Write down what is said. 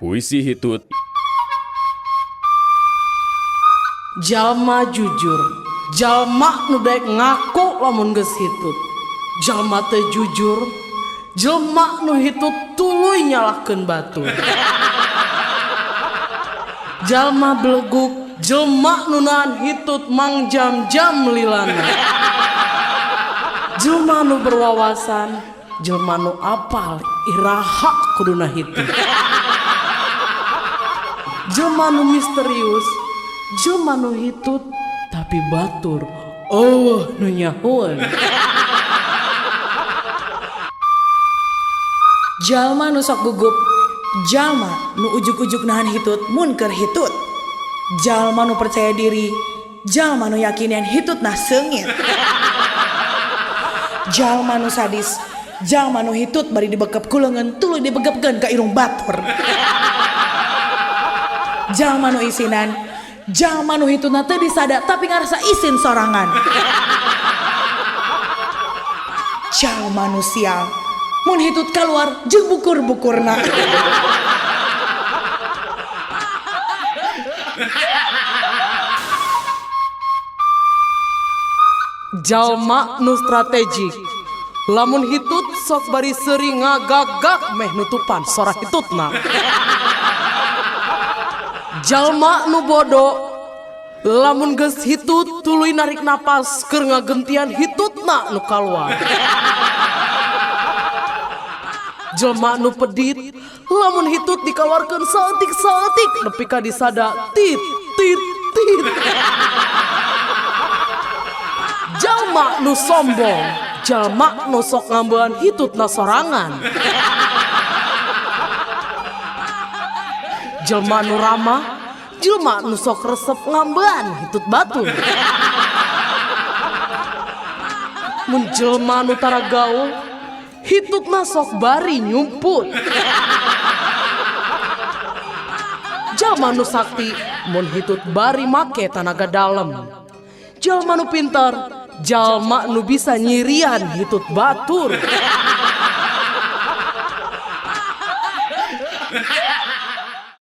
Puisi hitut. Jalma jujur, jalma nu daek ngaku lamun geus hitut. Jalma teu jujur, jelma nu hitut tuluy nyalahkeun batur. Jalma beleguk, jelma nu nahan hitut mang jam-jam lilana. Jelma nu berwawasan, jelma nu apal iraha kuduna hitut. Jelma nu misterius, jelma nu hitut tapi batur nu nyahuan. Jalma nu sok gugup, jalma nu ujuk-ujuk nahan hitut mun keur hitut. Jalma nu percaya diri, jalma nu yakin yen hitut nah seungit. Jalma nu sadis, jalma nu hitut bari dibekep ku leungeun tuluy dibegepkeun ka irung batur. Jalma nu isinan, jalma nu hitutna teu disada tapi ngarasa isin sorangan. Jalma nu sial, mun hitut keluar jeung bukur-bukurna. Jalma nu strategik, lamun hitut sok bari seuring ngagagak meh nutupan sora hitutna. Jalma nu bodoh, lamun geus hitut tuluy narik napas keur ngagentian hitutna nu kaluar. Jelma nu pedit, lamun hitut dikaluarkeun saeutik-saeutik nepi ka disada tit tit tit. Jalma nu sombong, jalma nu sok ngambean hitutna sorangan. Jelma nu ramah, jelma nu sok resep ngambean hitut batur. Mun jelma nu tara gaul, hitutna sok bari nyumput. Jalma nu sakti, mun hitut bari make tanaga dalem. Jalma nu pintar, jalma nu bisa nyirian hitut batur.